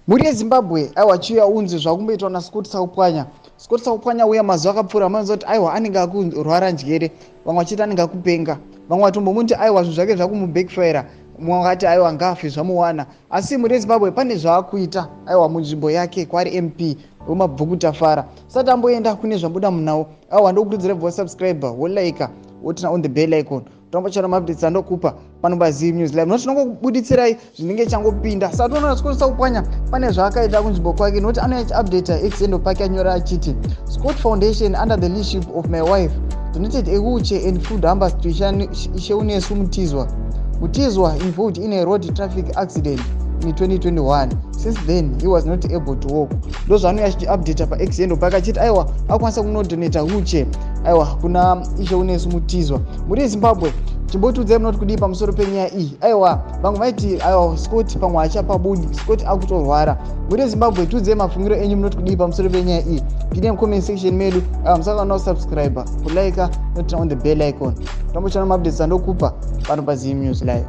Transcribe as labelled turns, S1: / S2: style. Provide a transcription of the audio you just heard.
S1: Muri Zimbabwe aiwa chiuya unzi zvakumboitwa naSakupwanya Sakupwanya Uya mazuva akapfuura manzoti aiwa anenge akurwara njere, vamwe vachiti anenge akupenga, vamwe vatombomuti aiwa zvinhu zvake zvakumubackfire, mumwe wakati aiwa ngafe zvamuwana. Asi muri Zimbabwe pane zvaakuita aiwa munzvimbo yake kwari MP wemabvukutafara. Sati amboenda kune zvabuda munawo, aiwa ndokurudzira subscriber wolike wotina on the bell icon. Tombachana mabdits andokupa PANECHAMISA news live. Noti nongobuditirai zvinenge changopinda. Sati unoona Sakupwanya pane zvaakaita kunzvimbo kwake, noti anoita update exendo pake anyora achiti Scott Foundation under the leadership of my wife donated a wheelchair and food hampers to Isheunesu Mutizwa involved in a road traffic accident in 2021. Since then he was not able to walk. Ndo zvaanoya achiupdate pa exendo pake achiti aiwa akwanisa kunodonata wheelchair aiwa kuna Isheunesu Mutizwa. Muri Zimbabwe chimbotudzai munoti kudii pamusoro penyaya iyi. Aiwa vamwe vaiti aiwa Scott pamwe achapabudi, Scott akutorwara. Muri Zimbabwe tudzai mafungiro enyu munoti kudii pamusoro penyaya iyi. Pindai mucomment section medu. Musaka no subscribe, kulike notina on the bell icon. Tombochana mabdits andokupa PANECHAMISA news live.